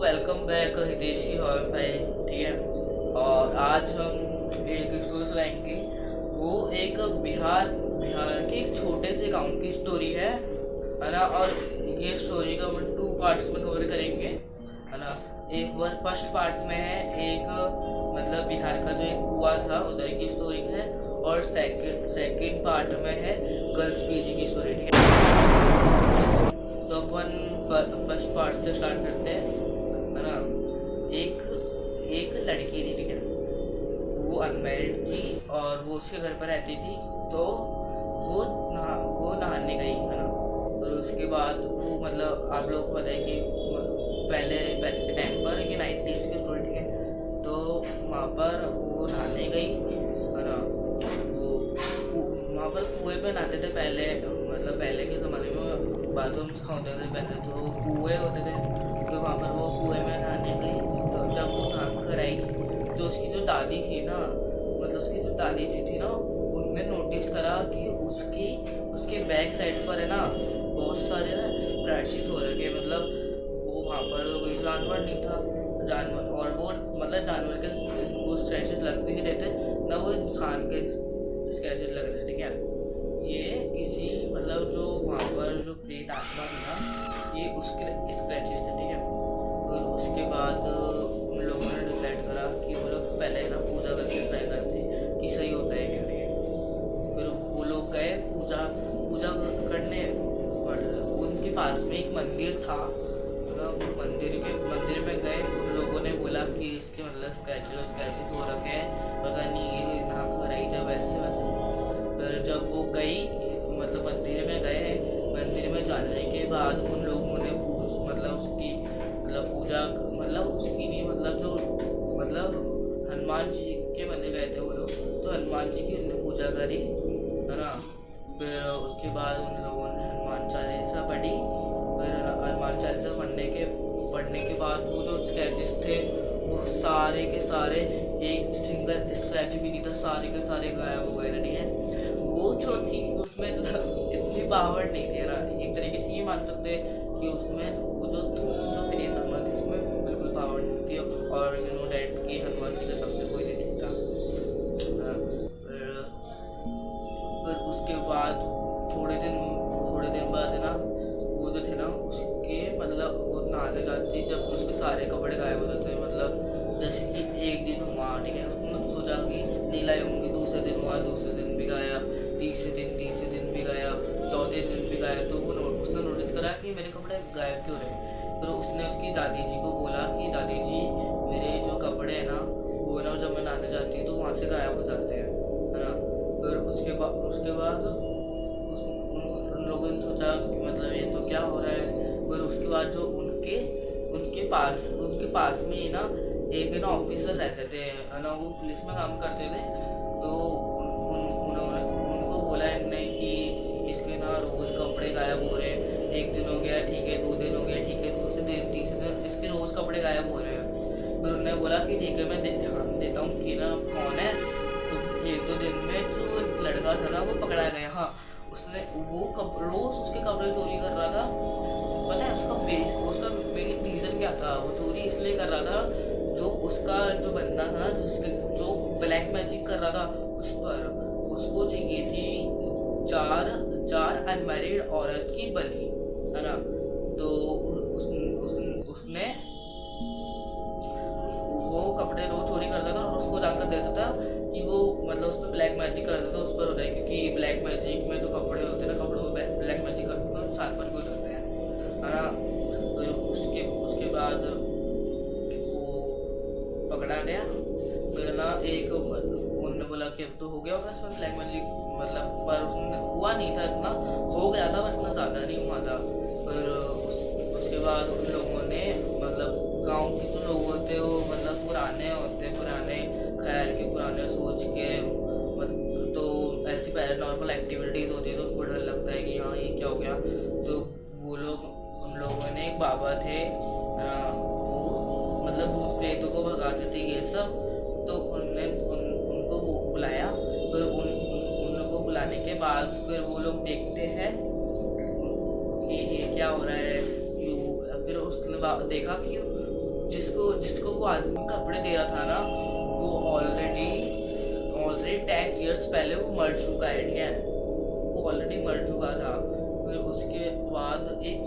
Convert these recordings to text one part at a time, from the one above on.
Welcome back Hiteshi hall file. ठीक है, और आज हम एक स्टोरी सुनाएंगे। वो एक बिहार के एक छोटे से गांव की स्टोरी है ना। और ये स्टोरी का हम 2 पार्ट्स में कवर करेंगे, है ना। एक फर्स्ट पार्ट में है एक मतलब बिहार का जो एक कुआं था उधर की स्टोरी है, और सेकंड पार्ट में है गर्ल्स पीजी की स्टोरी। ठीक है, तो अपन फर्स्ट पार्ट से स्टार्ट करते हैं, है ना। एक लड़की थी, ठीक है। वो अनमैरिड थी और वो उसके घर पर रहती थी। तो वो नहाने गई, है ना। और उसके बाद वो मतलब आप लोगों को पता है कि पहले के टाइम पर ये 90s की स्टोरी, ठीक है। तो वहाँ पर वो नहाने गई, है ना। वो वहाँ पर कुएँ पे नहाते थे पहले, मतलब पहले के ज़माने में बाथरूम्स होते थे पहले, तो कुएँ होते थे। तो वहाँ पर वो कुएँ में नहाने गई। तो जब वो नहा कर आई तो उसकी जो दादी थी ना, मतलब उसकी जो दादी जी थी ना, उनने नोटिस करा कि उसके बैक साइड पर है ना बहुत सारे ना स्क्रैचेस हो रखे। मतलब वो वहाँ पर कोई जानवर नहीं था, जानवर, और वो मतलब जानवर के वो स्क्रैचेस लग भी नहीं रहे थे ना, वो इंसान के स्क्रैचेस लग रहे थे। ठीक है, ये किसी मतलब जो वहाँ पर जो प्रेत आत्मा थी ना, ये उसके स्क्रैचेस थे। ठीक है, और उसके बाद उन लोगों ने डिसाइड करा कि वो लोग पहले ना पूजा करके ट्राई करते कि सही होता है क्या नहीं है। फिर वो लोग गए पूजा करने, और उनके पास में एक मंदिर था, मतलब मंदिर में गए। उन लोगों ने बोला कि इसके मतलब स्क्रैचेस हो रखे हैं, पता नहीं ये नहा कर आई जब ऐसे वैसे। फिर जब वो गई मतलब मंदिर में गए, मंदिर में जाने के बाद उन लोगों ने मतलब उसकी मतलब पूजा, मतलब उसकी नहीं, मतलब जो मतलब हनुमान जी के मंदिर गए थे वो लोग, तो हनुमान जी की उनने पूजा करी, है ना। फिर उसके बाद उन लोगों ने हनुमान चालीसा पढ़ी। फिर हनुमान चालीसा पढ़ने के बाद वो जो स्क्रैचेस थे वो सारे के सारे, एक सिंगल स्क्रैच भी नहीं था, सारे के सारे गायब हो गए थे। ठीक है, वो जो थी उसमें इतनी पावर नहीं थी ना, एक तरीके से ये मान सकते हैं कि उसमें वो जो प्रेत आत्मा थी उसमें बिल्कुल पावर नहीं थी। और यू नो डैट कि हनुमान जी के सामने कोई नहीं टिकता। फिर उसके बाद थोड़े दिन बाद ना वो जो थे ना उसके मतलब वो नहाने जाती, जब उसके सारे कपड़े गायब हो जाते हैं। मतलब जैसे कि एक दिन हुआ, ठीक है, उसने सोचा कि नीला होंगी, दूसरे दिन हुआ, दूसरे दिन भी गायब, तीसरे दिन भी गायब, चौथे दिन भी गायब। तो उसने नोटिस करा कि मेरे कपड़े गायब क्यों रहे। फिर उसने उसकी दादी जी को बोला कि दादी जी मेरे जो कपड़े हैं ना वो ना जब मैं नहाने जाती हूँ तो वहाँ से गायब हो जाते हैं, है ना। फिर उसके बाद उन लोगों ने सोचा कि मतलब ये तो क्या हो रहा है। फिर उसके बाद जो उनके पास में ही ना एक ना ऑफिसर रहते थे, है ना, वो पुलिस में काम करते थे। तो उन्होंने उनको बोला इनने कि इसके ना रोज़ कपड़े गायब हो रहे हैं, 1 दिन हो गया, ठीक है, 2 दिन हो गया, ठीक है, दूसरे दिन, तीसरे दिन इसके रोज़ कपड़े गायब हो रहे हैं। फिर उन्होंने बोला कि ठीक है, मैं ध्यान देता हूँ कि ना कौन है। तो 1-2 दिन में जो एक लड़का था ना वो पकड़ा गया। हाँ, उसने रोज़ उसके कपड़े चोरी कर रहा था। पता है उसका मेन रीज़न क्या था? वो चोरी इसलिए कर रहा था, जो उसका जो बंदा था ना जो ब्लैक मैजिक कर रहा था उस पर उसको चाहिए थी 4 अनमैरिड औरत की बलि, है ना। तो उसने वो कपड़े रोज चोरी करता था और उसको जाकर देता था कि वो मतलब उस पर ब्लैक मैजिक कर देता, उस पर हो जाए। क्योंकि ब्लैक मैजिक में जो कपड़े होते हैं ना, कपड़ों में ब्लैक मैजिक करते हैं तो इंसान पर भी करते हैं, है ना। तो उसके बाद वो पकड़ा गया। फिर ना उन्होंने बोला कि अब तो हो गया होगा इसमें ब्लैक मैजिक, मतलब पर उसने हुआ नहीं था, इतना हो गया था पर इतना ज़्यादा नहीं हुआ था। फिर उसके बाद उन लोगों ने मतलब गांव के जो लोग होते हैं वो मतलब पुराने ख्याल के, पुराने सोच के, तो ऐसी पहले नॉर्मल एक्टिविटीज़ होती है तो उसको डर लगता है कि हाँ ये क्या हो गया। तो उन लोगों ने एक बाबा थे, वो मतलब भूत प्रेतों को भगाते थे ये सब। तो उनको वो बुलाया। फिर उन लोगों को बुलाने के बाद फिर वो लोग देखते हैं कि ये क्या हो रहा है। फिर उसने देखा कि जिसको वो आदमी कपड़े दे रहा था ना, वो ऑलरेडी ऑलरेडी 10 years पहले वो मर चुका है, ठीक है, वो ऑलरेडी मर चुका था। फिर उसके बाद एक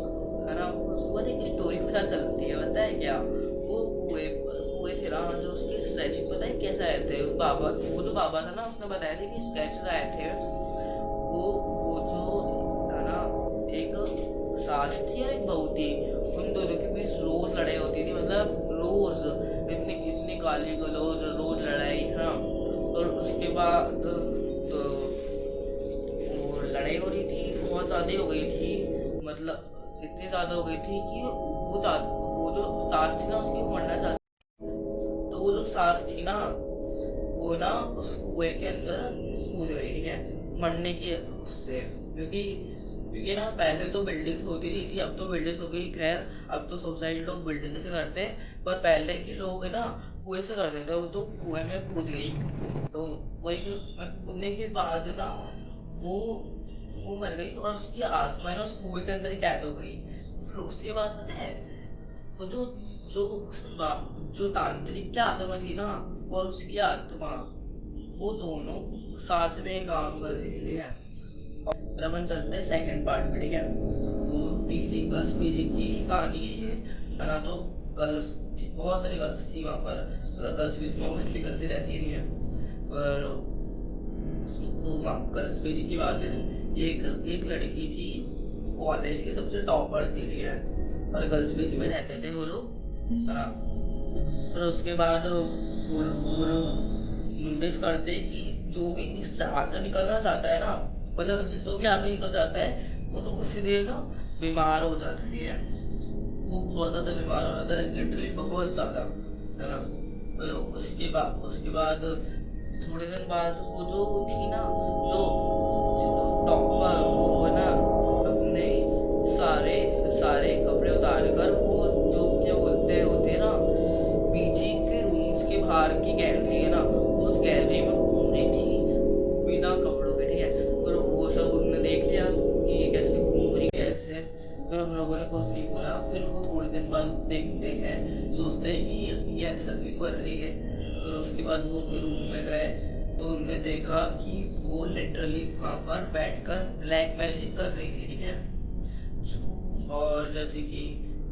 है ना, उसके बाद एक स्टोरी पता चलती है, पता है क्या, वो कुएं थे ना, जो उसके स्केचेस पता है कैसे आए थे, उस बाबा, वो जो बाबा था ना, उसने बताया था कि स्केचेस आए थे, वो जो है ना, एक सास थी और एक बहू थी, उन दोनों के बीच रोज लड़ाई होती थी, मतलब रोज इतनी इतनी गाली गलौज, रोज लड़ाई, हाँ। और उसके बाद तो वो लड़ाई हो रही थी, बहुत ज़्यादा हो गई थी, मतलब इतनी ज़्यादा हो गई थी कि वो जो सास थी ना, उसकी वो मरना चाहती। तो वो जो सास थी ना, वो ना उस कुएं के अंदर कूद गई, ठीक है, मरने की उससे, क्योंकि क्योंकि ना पहले तो बिल्डिंग्स होती नहीं थी, अब तो बिल्डिंग्स हो गई, खैर अब तो सोसाइटी लोग बिल्डिंग से करते हैं, पर पहले के लोग है ना कुएं से करते थे, वो तो कुएं में कूद गई। तो वही कि उसमें कूदने के बाद ना वो वो मर गई, और उसकी आत्मा है ना उस कुएं के अंदर ही कैद हो गई। फिर उसके बाद पता है, वो जो जो तांत्रिक की आत्मा थी ना, और उसकी आत्मा, वो दोनों साथ में काम कर रही है। फिर अपन चलते हैं सेकंड पार्ट में, ठीक है। वो पीजी गर्ल्स पीजी की कहानी है ये, है ना। तो गर्ल्स बहुत सारी गर्ल्स थी वहाँ पर, गर्ल्स पीजी में मोस्टली गर्ल्स ही रहती नहीं है, पर तो वहाँ गर्ल्स पीजी की बात है। एक एक लड़की थी, कॉलेज की सबसे टॉपर थी, ठीक है, और गर्ल्स पीजी में रहते थे वो लोग, है ना। फिर उसके बाद वो नोटिस करते कि जो भी इससे आगे निकलना चाहता है ना, मतलब इससे जो भी आगे निकल जाता है, वो तो उसी देर ना बीमार हो जाता है, वो बहुत ज़्यादा बीमार हो जाता है, लिटरली बहुत ज़्यादा, है ना। फिर उसके बाद थोड़े दिन बाद वो जो थी ना, जो टॉपर, वो है ना, अपने सारे सारे कपड़े उतार कर, वो जो क्या बोलते होते हैं ना, पीजी के रूम्स के बाहर की गैलरी है ना, उस गैलरी में घूम रही थी बिना कपड़ों के, ठीक है। फिर वो सब उन्होंने देख लिया कि ये कैसे घूम रही है ऐसे, फिर उन लोगों ने कुछ नहीं बोला। फिर वो थोड़े दिन बाद देखते हैं, सोचते हैं कि ये ऐसा क्यों कर रही है। फिर उसके बाद वो उसके रूम में गए, तो उन्होंने देखा कि वो लिटरली वहाँ पर बैठकर ब्लैक मैजिक कर रही थी, ठीक है। और जैसे कि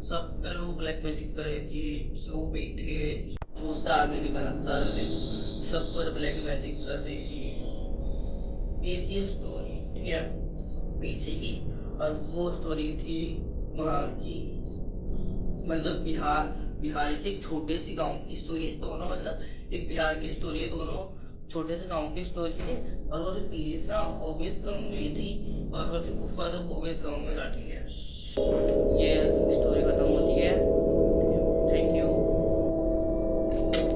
सब पे लोग ब्लैक मैजिक कर रही थी, जो भी थे, जो उससे आगे निकलना चाह रहे थे, सब पर ब्लैक मैजिक कर रही थी। ये थी स्टोरी, ठीक है, पीछे की। और वो स्टोरी थी वहाँ की, मतलब बिहार बिहार के एक छोटे से गांव की स्टोरी है दोनों, मतलब एक बिहार की स्टोरी है, दोनों छोटे से गांव की स्टोरी है। और वो जो पीली थी ना, वो भी इस गाँव में थी, और वो जो गुफा था वो भी इस गाँव में जाती है। ये